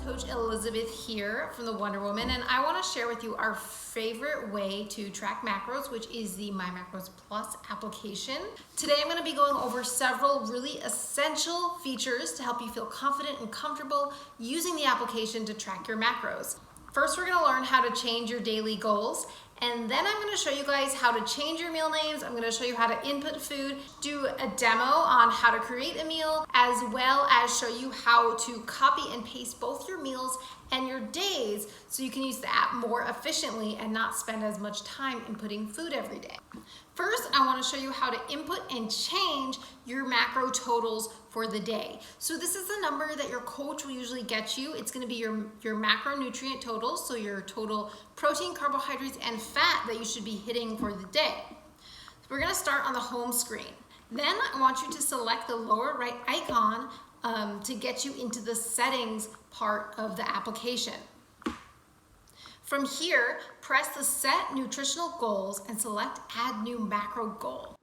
Coach Elizabeth here from the Wonder Woman, and I want to share with you our favorite way to track macros, which is the MyMacros Plus application. Today I'm going to be going over several really essential features to help you feel confident and comfortable using the application to track your macros. First, we're going to learn how to change your daily goals, and then I'm going to show you guys how to change your meal names. I'm going to show you how to input food, do a demo on how to create a meal, as well as show you how to copy and paste both your meals and your days so you can use the app more efficiently and not spend as much time inputting food every day. First, I want to show you how to input and change your macro totals for the day. So this is the number that your coach will usually get you. It's going to be your macronutrient totals, so your total protein, carbohydrates, and fat that you should be hitting for the day. So we're going to start on the home screen. Then I want you to select the lower right icon to get you into the settings part of the application. From here, press the Set Nutritional Goals and select Add New Macro Goal.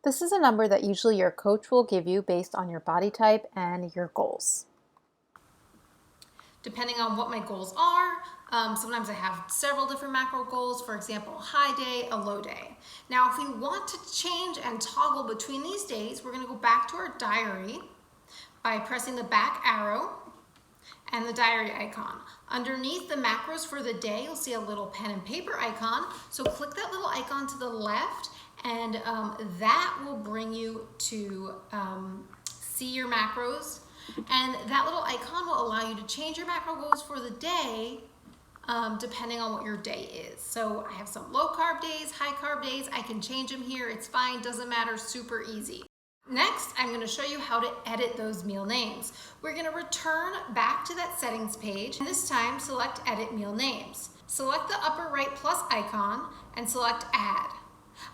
This is a number that usually your coach will give you based on your body type and your goals. Depending on what my goals are, sometimes I have several different macro goals, for example, a high day, a low day. Now, if we want to change and toggle between these days, we're going to go back to our diary by pressing the back arrow and the diary icon. Underneath the macros for the day, you'll see a little pen and paper icon. So click that little icon to the left, and that will bring you to see your macros. And that little icon will allow you to change your macro goals for the day depending on what your day is. So I have some low carb days, high carb days. I can change them here. It's fine, doesn't matter, super easy. Next, I'm going to show you how to edit those meal names. We're going to return back to that settings page, and this time select Edit Meal Names. Select the upper right plus icon and select Add.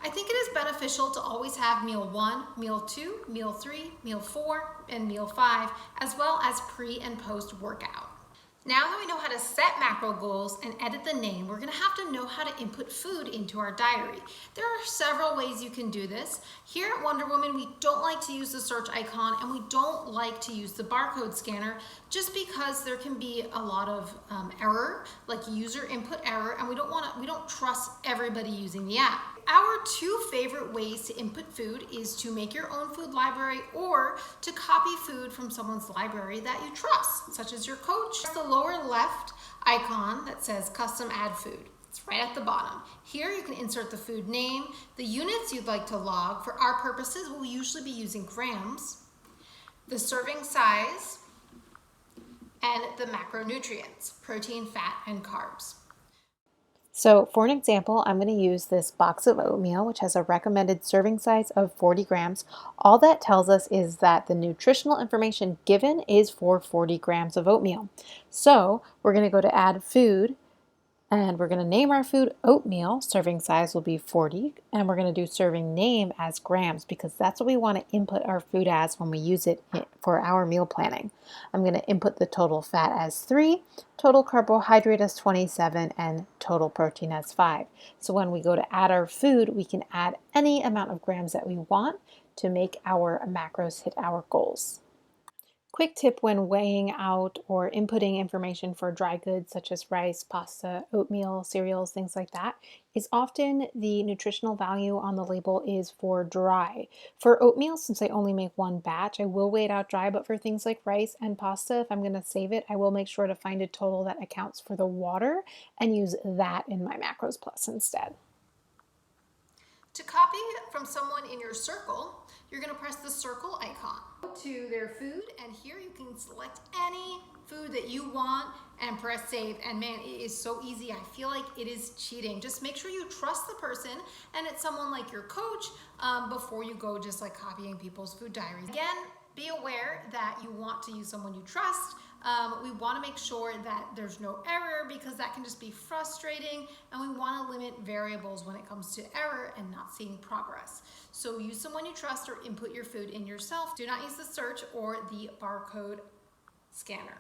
I think it is beneficial to always have Meal 1, Meal 2, Meal 3, Meal 4, and Meal 5, as well as pre and post workout. Now that we know how to set macro goals and edit the name, we're going to have to know how to input food into our diary. There are several ways you can do this. Here at Wonder Woman, we don't like to use the search icon and we don't like to use the barcode scanner just because there can be a lot of error, like user input error, and we don't trust everybody using the app. Our two favorite ways to input food is to make your own food library or to copy food from someone's library that you trust, such as your coach. The lower left icon that says Custom Add Food. It's right at the bottom. Here you can insert the food name, the units you'd like to log. For our purposes, we'll usually be using grams, the serving size, and the macronutrients, protein, fat, and carbs. So for an example, I'm going to use this box of oatmeal, which has a recommended serving size of 40 grams. All that tells us is that the nutritional information given is for 40 grams of oatmeal. So we're going to go to Add Food, and we're going to name our food oatmeal. Serving size will be 40, and we're going to do serving name as grams because that's what we want to input our food as when we use it for our meal planning. I'm going to input the total fat as 3, total carbohydrate as 27, and total protein as 5. So when we go to add our food, we can add any amount of grams that we want to make our macros hit our goals. Quick tip when weighing out or inputting information for dry goods such as rice, pasta, oatmeal, cereals, things like that, is often the nutritional value on the label is for dry. For oatmeal, since I only make one batch, I will weigh it out dry, but for things like rice and pasta, if I'm going to save it, I will make sure to find a total that accounts for the water and use that in MyMacros Plus instead. To copy from someone in your circle, you're going to press the circle icon. Go to their food, and here you can select any food that you want and press save. And man, it is so easy. I feel like it is cheating. Just make sure you trust the person and it's someone like your coach before you go just like copying people's food diaries. Again, be aware that you want to use someone you trust. We want to make sure that there's no error because that can just be frustrating, and we want to limit variables when it comes to error and not seeing progress. So use someone you trust or input your food in yourself. Do not use the search or the barcode scanner.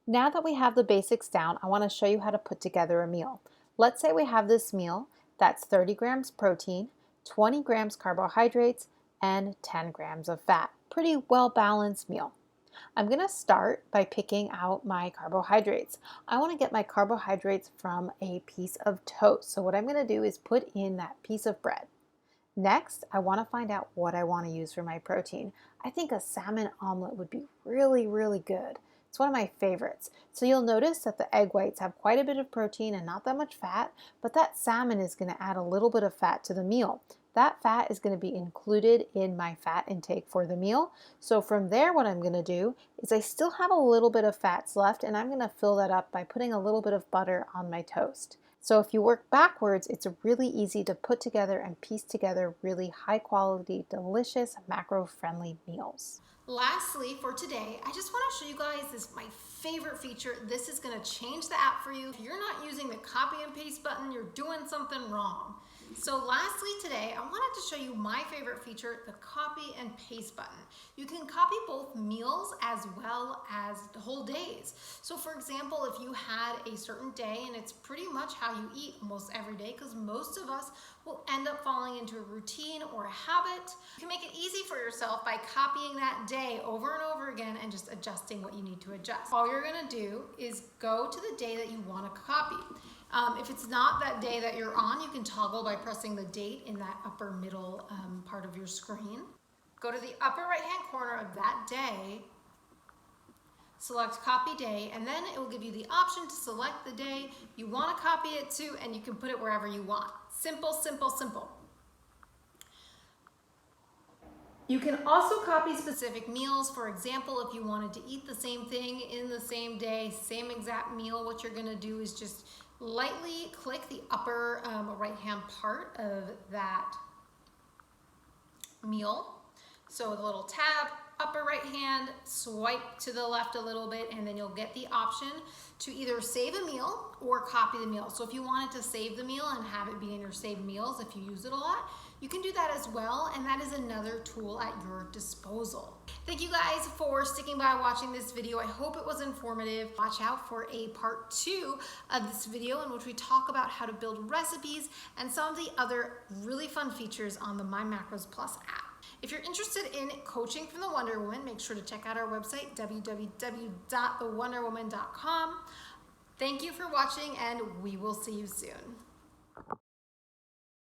Now that we have the basics down, I want to show you how to put together a meal. Let's say we have this meal that's 30 grams protein, 20 grams carbohydrates, and 10 grams of fat. Pretty well balanced meal. I'm going to start by picking out my carbohydrates. I want to get my carbohydrates from a piece of toast. So what I'm going to do is put in that piece of bread. Next, I want to find out what I want to use for my protein. I think a salmon omelet would be really, really good. It's one of my favorites. So you'll notice that the egg whites have quite a bit of protein and not that much fat, but that salmon is going to add a little bit of fat to the meal. That fat is going to be included in my fat intake for the meal. So from there, what I'm going to do is I still have a little bit of fats left, and I'm going to fill that up by putting a little bit of butter on my toast. So if you work backwards, it's really easy to put together and piece together really high quality, delicious, macro-friendly meals. Lastly, for today, I just want to show you guys my favorite feature. This is going to change the app for you. If you're not using the copy and paste button, you're doing something wrong. So lastly today, I wanted to show you my favorite feature, the copy and paste button. You can copy both meals as well as the whole days. So for example, if you had a certain day, and it's pretty much how you eat almost every day, because most of us will end up falling into a routine or a habit, you can make it easy for yourself by copying that day over and over again and just adjusting what you need to adjust. All you're gonna do is go to the day that you wanna copy. If it's not that day that you're on, you can toggle by pressing the date in that upper middle part of your screen. Go to the upper right hand corner of that day, select copy day, and then it will give you the option to select the day you want to copy it to, and you can put it wherever you want. Simple, simple, simple. You can also copy specific meals. For example, if you wanted to eat the same thing in the same day, same exact meal, what you're going to do is just lightly click the upper right hand part of that meal. So the little tab, upper right hand, swipe to the left a little bit, and then you'll get the option to either save a meal or copy the meal. So if you wanted to save the meal and have it be in your saved meals, if you use it a lot, you can do that as well, and that is another tool at your disposal. Thank you guys for sticking by watching this video. I hope it was informative. Watch out for a part 2 of this video in which we talk about how to build recipes and some of the other really fun features on the MyMacros Plus app. If you're interested in coaching from the Wonder Woman, make sure to check out our website, www.thewonderwoman.com. Thank you for watching, and we will see you soon.